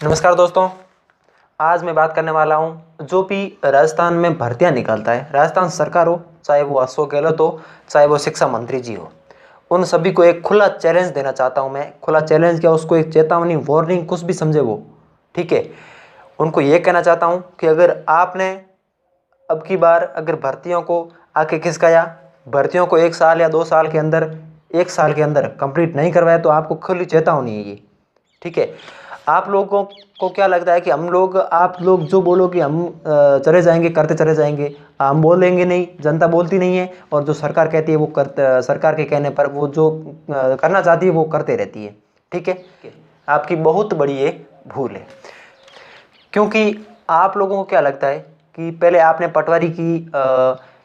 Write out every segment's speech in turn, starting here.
नमस्कार दोस्तों। आज मैं बात करने वाला हूँ जो भी राजस्थान में भर्तियाँ निकालता है, राजस्थान सरकार हो, चाहे वो अशोक गहलोत हो, चाहे वो शिक्षा मंत्री जी हो, उन सभी को एक खुला चैलेंज देना चाहता हूँ मैं। खुला चैलेंज क्या, उसको एक चेतावनी, वार्निंग, कुछ भी समझे वो, ठीक है। उनको ये कहना चाहता हूँ कि अगर आपने अब की बार अगर भर्तियों को आके खिसकाया, भर्तियों को 1 साल या 2 साल के अंदर, 1 साल के अंदर कंप्लीट नहीं करवाया तो आपको खुली चेतावनी है ये, ठीक है। आप लोगों को क्या लगता है कि हम लोग, आप लोग जो बोलो कि हम चले जाएंगे, करते चले जाएंगे, हम बोलेंगे नहीं, जनता बोलती नहीं है, और जो सरकार कहती है वो सरकार के कहने पर वो जो करना चाहती है वो करते रहती है, ठीक है। आपकी बहुत बड़ी ये भूल है, क्योंकि आप लोगों को क्या लगता है कि पहले आपने पटवारी की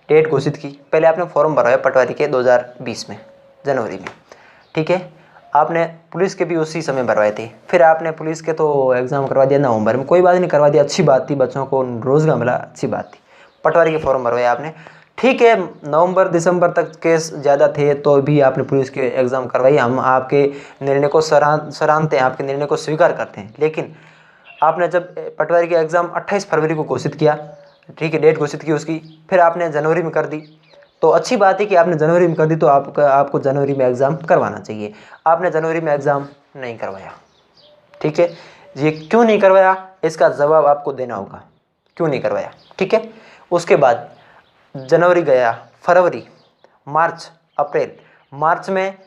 डेट घोषित की, पहले आपने फॉर्म भरा है पटवारी के 2020 में, जनवरी में, ठीक है। आपने पुलिस के भी उसी समय भरवाए थे, फिर आपने पुलिस के तो एग्ज़ाम करवा दिया नवंबर में, कोई बात नहीं, करवा दिया, अच्छी बात थी, बच्चों को रोज़गार मिला, अच्छी बात थी। पटवारी के फॉर्म भरवाए आपने, ठीक है। नवंबर दिसंबर तक केस ज़्यादा थे तो भी आपने पुलिस के एग्ज़ाम करवाई, हम आपके निर्णय को सराहते हैं, आपके निर्णय को स्वीकार करते हैं। लेकिन आपने जब पटवारी का एग्ज़ाम 28 फरवरी को घोषित किया, ठीक है, डेट घोषित की उसकी, फिर आपने जनवरी में कर दी, तो अच्छी बात है कि आपने जनवरी में कर दी, तो आपको जनवरी में एग्ज़ाम करवाना चाहिए। आपने जनवरी में एग्ज़ाम नहीं करवाया, ठीक है। ये क्यों नहीं करवाया, इसका जवाब आपको देना होगा, क्यों नहीं करवाया, ठीक है। उसके बाद जनवरी गया, फरवरी, मार्च, अप्रैल, मार्च में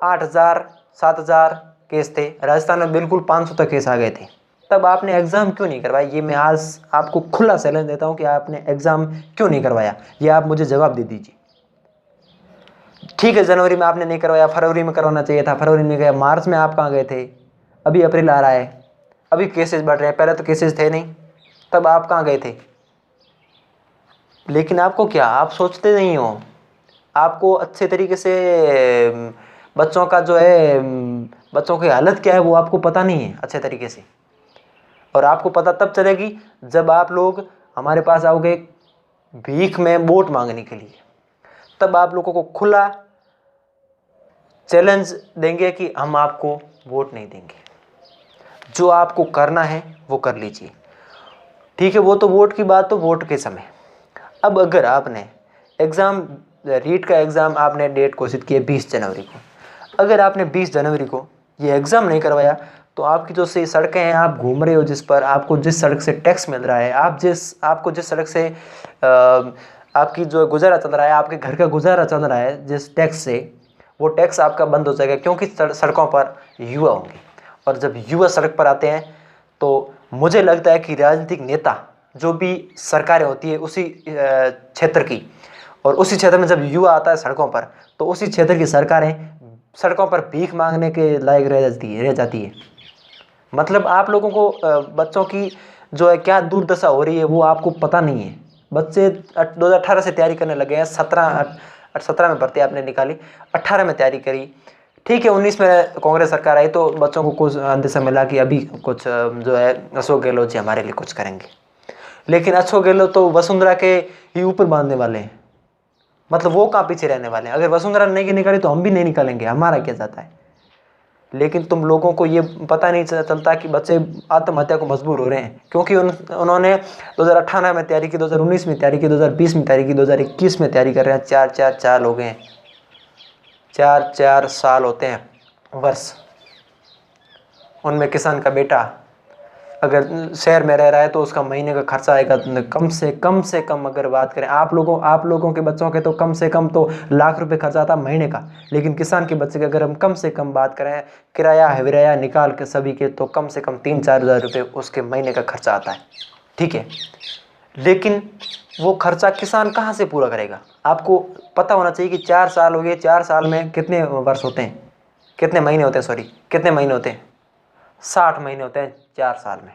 8,000 7,000 केस थे, राजस्थान में बिल्कुल 500 तक केस आ गए थे, तब आपने एग्ज़ाम क्यों नहीं करवाया? ये मैं आज आपको खुला चैलेंज देता हूँ कि आपने एग्ज़ाम क्यों नहीं करवाया, ये आप मुझे जवाब दे दीजिए। ठीक है, जनवरी में आपने नहीं करवाया, फरवरी में करवाना चाहिए था, फरवरी में गया, मार्च में आप कहाँ गए थे? अभी अप्रैल आ रहा है, अभी केसेस बढ़ रहे हैं, पहले तो केसेस थे नहीं, तब आप कहाँ गए थे? लेकिन आपको क्या, आप सोचते नहीं हो, आपको अच्छे तरीके से बच्चों का जो है, बच्चों की हालत क्या है वो आपको पता नहीं है अच्छे तरीके से। और आपको पता तब चलेगी जब आप लोग हमारे पास आओगे भीख में वोट मांगने के लिए, तब आप लोगों को खुला चैलेंज देंगे कि हम आपको वोट नहीं देंगे, जो आपको करना है वो कर लीजिए, ठीक है। वो तो वोट की बात, तो वोट के समय। अब अगर आपने एग्ज़ाम, रीट का एग्ज़ाम आपने डेट घोषित की है 20 जनवरी को, अगर आपने 20 जनवरी को ये एग्ज़ाम नहीं करवाया तो आपकी जो से सड़कें हैं, आप घूम रहे हो जिस पर, आपको जिस सड़क से टैक्स मिल रहा है, आपको जिस सड़क से आपकी जो गुजारा चल रहा है, आपके घर का गुजारा चल रहा है जिस टैक्स से, वो टैक्स आपका बंद हो जाएगा, क्योंकि सड़कों पर युवा होंगे। और जब युवा सड़क पर आते हैं तो मुझे लगता है कि राजनीतिक नेता, जो भी सरकारें होती है उसी क्षेत्र की, और उसी क्षेत्र में जब युवा आता है सड़कों पर, तो उसी क्षेत्र की सरकारें सड़कों पर भीख मांगने के लायक रह जाती है। मतलब आप लोगों को बच्चों की जो है क्या दुर्दशा हो रही है वो आपको पता नहीं है। बच्चे 2018 से तैयारी करने लगे हैं, 17 में भर्ती आपने निकाली, 18 में तैयारी करी, ठीक है। 19 में कांग्रेस सरकार आई तो बच्चों को कुछ अंदेशा मिला कि अभी कुछ जो है अशोक गहलोत जी हमारे लिए कुछ करेंगे, लेकिन अशोक गहलोत तो वसुंधरा के ही ऊपर बांधने वाले हैं। मतलब वो कहाँ पीछे रहने वाले हैं? अगर वसुंधरा नहीं निकाली तो हम भी नहीं निकालेंगे, हमारा क्या जाता है। लेकिन तुम लोगों को ये पता नहीं चलता कि बच्चे आत्महत्या को मजबूर हो रहे हैं, क्योंकि उन्होंने 2018 में तैयारी की, 2019 में तैयारी की, 2020 में तैयारी की, 2021 में तैयारी कर रहे हैं। 4 हो गए हैं, 4 साल होते हैं वर्ष। उनमें किसान का बेटा अगर शहर में रह रहा है तो उसका महीने का खर्चा आएगा कम से कम, अगर बात करें आप लोगों के बच्चों के, तो कम से कम तो लाख रुपए खर्चा आता महीने का। लेकिन किसान के बच्चे की अगर हम कम से कम बात करें, किराया हिराया निकाल के सभी के, तो कम से कम 3-4 हज़ार रुपये उसके महीने का खर्चा आता है, ठीक है। लेकिन वो खर्चा किसान कहाँ से पूरा करेगा? आपको पता होना चाहिए कि 4 साल हो गए, 4 साल में कितने वर्ष होते हैं, कितने महीने होते हैं, सॉरी कितने महीने होते हैं? 60 महीने होते हैं 4 साल में,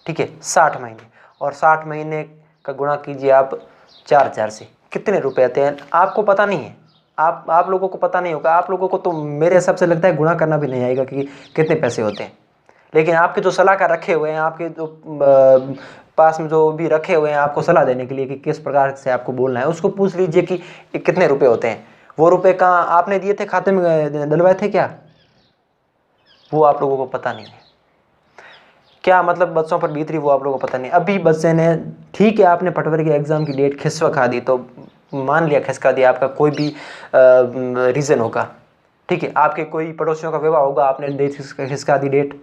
ठीक है, 60 महीने। और 60 महीने का गुणा कीजिए आप 4,000 से, कितने रुपए आते हैं आपको पता नहीं है। आप लोगों को पता नहीं होगा, आप लोगों को तो मेरे हिसाब से लगता है गुणा करना भी नहीं आएगा कि कितने पैसे होते हैं। लेकिन आपके जो सलाहकार रखे हुए हैं, आपके जो पास में जो भी रखे हुए हैं आपको सलाह देने के लिए कि किस प्रकार से आपको बोलना है, उसको पूछ लीजिए कि कितने रुपए होते हैं। वो रुपए कहाँ आपने दिए थे, खाते में डलवाए थे क्या? वो आप लोगों को पता नहीं है। क्या मतलब बच्चों पर बीत रही वो आप लोगों को पता नहीं। अभी बच्चे ने, ठीक है आपने पटवारी के एग्ज़ाम की डेट खिसका दी, तो मान लिया खिसका दिया, आपका कोई भी रीज़न होगा, ठीक है, आपके कोई पड़ोसियों का विवाह होगा, आपने डेट खिसका दी डेट,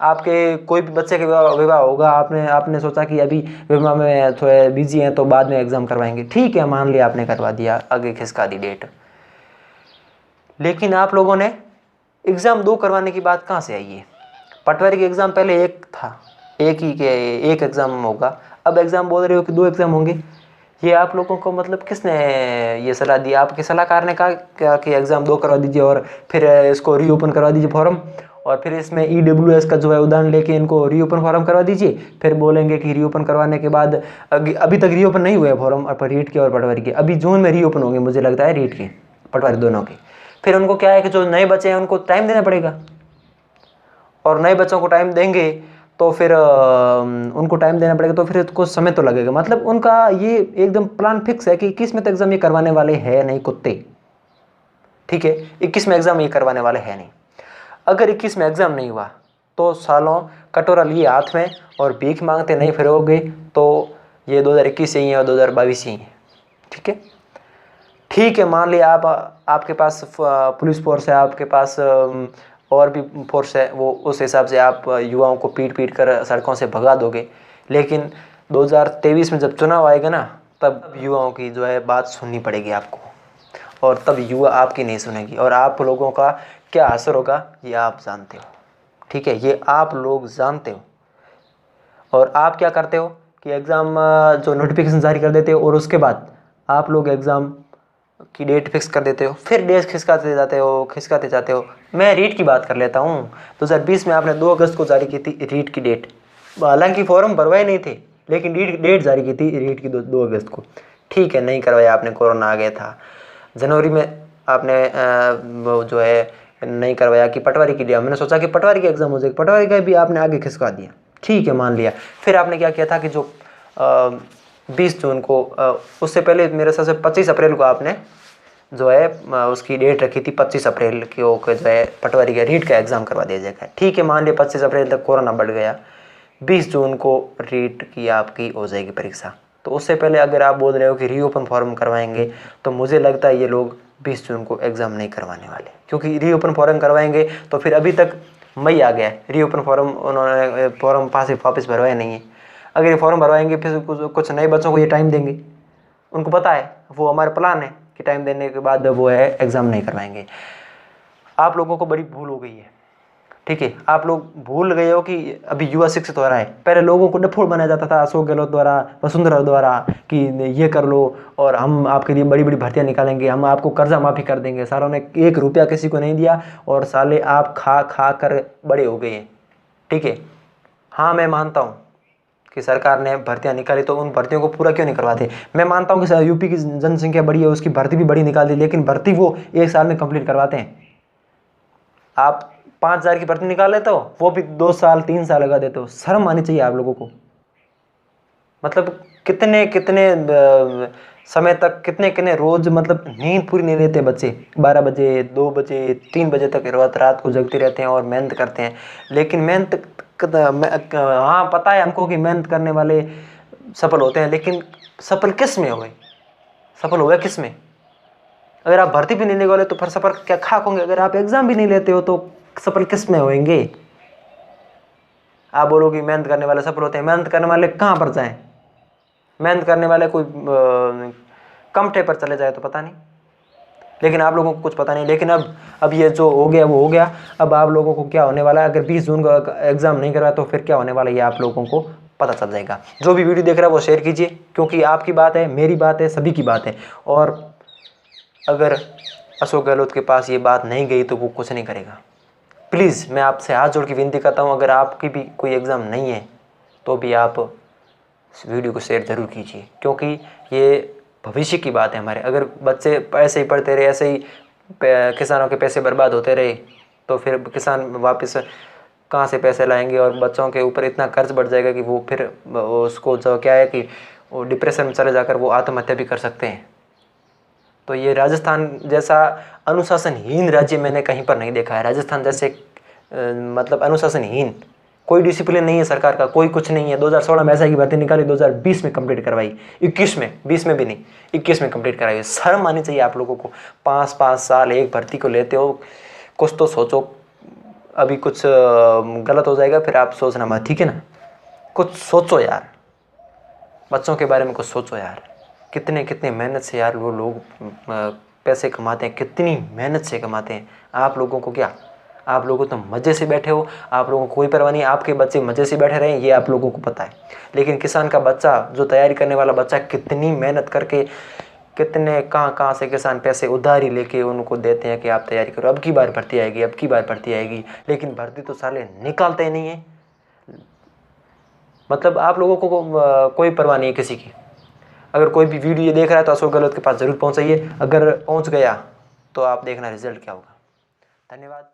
आपके कोई भी बच्चे का विवाह होगा, आपने सोचा कि अभी विवाह में थोड़े बिजी हैं तो बाद में एग्ज़ाम करवाएंगे, ठीक है मान लिया आपने करवा दिया, आगे खिसका दी डेट। लेकिन आप लोगों ने एग्ज़ाम 2 करवाने की बात कहाँ से आई है? पटवारी के एग्ज़ाम पहले एक था, एक एग्ज़ाम होगा, अब एग्ज़ाम बोल रहे हो कि 2 एग्ज़ाम होंगे। ये आप लोगों को मतलब किसने ये सलाह दी? आपके सलाहकार ने कहा कि एग्ज़ाम 2 करवा दीजिए और फिर इसको रीओपन करवा दीजिए फॉर्म, और फिर इसमें EWS का जो है उदाहरण लेके इनको रीओपन फॉर्म करवा दीजिए। फिर बोलेंगे कि रीओपन करवाने के बाद अभी तक रीओपन नहीं हुए हैं फॉर्म रीट के और पटवारी के, अभी जून में रीओपन होंगे मुझे लगता है, रीट के पटवारी दोनों के। फिर उनको क्या है कि जो नए बच्चे हैं उनको टाइम देना पड़ेगा, और नए बच्चों को टाइम देंगे तो फिर उनको टाइम देना पड़ेगा, तो फिर कुछ समय तो लगेगा। मतलब उनका ये एकदम प्लान फिक्स है कि 21 में तो एग्ज़ाम ये करवाने वाले हैं नहीं कुत्ते, ठीक है, 21 में एग्ज़ाम ये करवाने वाले हैं नहीं। अगर 21 में एग्ज़ाम नहीं हुआ तो सालों कटोरा लिए हाथ में और भीख मांगते नहीं फिरोगे, तो ये 2021 ही है और 2022 ही है, ठीक है। ठीक है मान लिया आपके पास पुलिस फोर्स है, आपके पास और भी फोर्स है, वो उस हिसाब से आप युवाओं को पीट कर सड़कों से भगा दोगे। लेकिन 2023 में जब चुनाव आएगा ना, तब युवाओं की जो है बात सुननी पड़ेगी आपको, और तब युवा आपकी नहीं सुनेगी, और आप लोगों का क्या असर होगा ये आप जानते हो, ठीक है, ये आप लोग जानते हो। और आप क्या करते हो कि एग्ज़ाम जो नोटिफिकेशन जारी कर देते हो और उसके बाद आप लोग एग्ज़ाम की डेट फिक्स कर देते हो, फिर डेट खिसकाते जाते हो। मैं रीट की बात कर लेता हूँ। 2020 में आपने 2 अगस्त को जारी की थी रीट की डेट, हालांकि फॉर्म भरवाए नहीं थे, लेकिन डेट जारी की थी रीट की 2 अगस्त को, ठीक है, नहीं करवाया आपने, कोरोना आ गया था। जनवरी में आपने वो जो है नहीं करवाया कि पटवारी की दिया, मैंने सोचा कि पटवारी का एग्ज़ाम हो जाएगा, पटवारी का भी आपने आगे खिसका दिया, ठीक है मान लिया। फिर आपने क्या किया था कि जो 20 जून को, उससे पहले मेरे हिसाब से 25 अप्रैल को आपने जो है उसकी डेट रखी थी, 25 अप्रैल की जो है पटवारी का रीट का एग्ज़ाम करवा दिया जाएगा, ठीक है मान लिया 25 अप्रैल तक कोरोना बढ़ गया, 20 जून को रीट की आपकी हो जाएगी परीक्षा। तो उससे पहले अगर आप बोल रहे हो कि रीओपन फॉर्म करवाएंगे, तो मुझे लगता है ये लोग 20 जून को एग्ज़ाम नहीं करवाने वाले, क्योंकि रीओपन फॉर्म करवाएंगे तो फिर अभी तक मई आ गया है, रीओपन फॉर्म उन्होंने फॉर्म वापस भरवाया नहीं है। अगर ये फॉर्म भरवाएंगे फिर कुछ नए बच्चों को ये टाइम देंगे, उनको पता है, वो हमारा प्लान है कि टाइम देने के बाद वो है एग्ज़ाम नहीं करवाएंगे। आप लोगों को बड़ी भूल हो गई है, ठीक है, आप लोग भूल गए हो कि अभी युवा शिक्षित हो रहा है। पहले लोगों को डफोड़ बनाया जाता था अशोक गहलोत द्वारा, वसुंधरा द्वारा, कि ये कर लो और हम आपके लिए बड़ी बड़ी भर्तियां निकालेंगे, हम आपको कर्जा माफ़ी कर देंगे। सारों ने 1 रुपया किसी को नहीं दिया और साले आप खा खा कर बड़े हो गए हैं, ठीक है। हाँ मैं मानता हूँ कि सरकार ने भर्तियां निकाली, तो उन भर्तियों को पूरा क्यों नहीं करवाते। मैं मानता हूँ कि यूपी की जनसंख्या बड़ी है, उसकी भर्ती भी बड़ी निकाल दी, लेकिन भर्ती वो 1 साल में कंप्लीट करवाते हैं। आप 5,000 की भर्ती निकाल लेते हो, वो भी 2 साल 3 साल लगा देते हो। शर्म आनी चाहिए आप लोगों को। मतलब कितने कितने समय तक, कितने रोज मतलब नींद पूरी नहीं लेते बच्चे, 12 बजे 2 बजे 3 बजे तक रात को जगते रहते हैं और मेहनत करते हैं। लेकिन मेहनत, हाँ पता है हमको कि मेहनत करने वाले सफल होते हैं, लेकिन सफल किस में हुए, सफल हुए किस में? अगर आप भर्ती भी नहीं निकाले तो फिर सफल क्या खाक होंगे? अगर आप एग्जाम भी नहीं लेते हो तो सफल किस में होंगे? आप बोलोगे मेहनत करने वाले सफल होते हैं, मेहनत करने वाले कहाँ पर जाएं? मेहनत करने वाले कोई कम टे पर चले जाए तो पता नहीं, लेकिन आप लोगों को कुछ पता नहीं। लेकिन अब ये जो हो गया वो हो गया। अब आप लोगों को क्या होने वाला है, अगर 20 जून का एग्जाम नहीं करवाया तो फिर क्या होने वाला है ये आप लोगों को पता चल जाएगा। जो भी वीडियो देख रहा है वो शेयर कीजिए, क्योंकि आपकी बात है, मेरी बात है, सभी की बात है। और अगर अशोक गहलोत के पास ये बात नहीं गई तो वो कुछ नहीं करेगा। प्लीज़ मैं आपसे हाथ जोड़ के विनती करता हूँ, अगर आपकी भी कोई एग्ज़ाम नहीं है तो भी आप इस वीडियो को शेयर ज़रूर कीजिए, क्योंकि ये भविष्य की बात है हमारे। अगर बच्चे ऐसे ही पढ़ते रहे, ऐसे ही किसानों के पैसे बर्बाद होते रहे, तो फिर किसान वापस कहाँ से पैसे लाएंगे, और बच्चों के ऊपर इतना कर्ज बढ़ जाएगा कि वो फिर उसको जो क्या है कि वो डिप्रेशन में चले जाकर वो आत्महत्या भी कर सकते हैं। तो ये राजस्थान जैसा अनुशासनहीन राज्य मैंने कहीं पर नहीं देखा है। राजस्थान जैसे मतलब अनुशासनहीन कोई डिसिप्लिन नहीं है सरकार का, कोई कुछ नहीं है। 2016 में एसआई की भर्ती निकाली, 2020 में कंप्लीट करवाई, 21 में, 20 में भी नहीं, 21 में कंप्लीट कराई। शर्म आनी चाहिए आप लोगों को। 5-5 साल एक भर्ती को लेते हो, कुछ तो सोचो। अभी कुछ गलत हो जाएगा फिर आप सोचना मत, ठीक है ना। कुछ सोचो यार, बच्चों के बारे में कुछ सोचो यार। कितने कितने मेहनत से यार वो लोग पैसे कमाते हैं, कितनी मेहनत से कमाते हैं। आप लोगों को क्या, आप लोगों तो मज़े से बैठे हो, आप लोगों को कोई परवाह नहीं, आपके बच्चे मज़े से बैठे रहें ये आप लोगों को पता है। लेकिन किसान का बच्चा, जो तैयारी करने वाला बच्चा, कितनी मेहनत करके, कितने कहाँ से किसान पैसे उधारी लेके उनको देते हैं कि आप तैयारी करो, अब की बार भर्ती आएगी, अब की बार भर्ती आएगी। लेकिन भर्ती तो साले निकालते नहीं है। मतलब आप लोगों को कोई परवाह नहीं है किसी की। अगर कोई भी वीडियो ये देख रहा है तो अशोक गहलोत के पास ज़रूर पहुंचाइए। अगर पहुंच गया तो आप देखना रिजल्ट क्या होगा। धन्यवाद।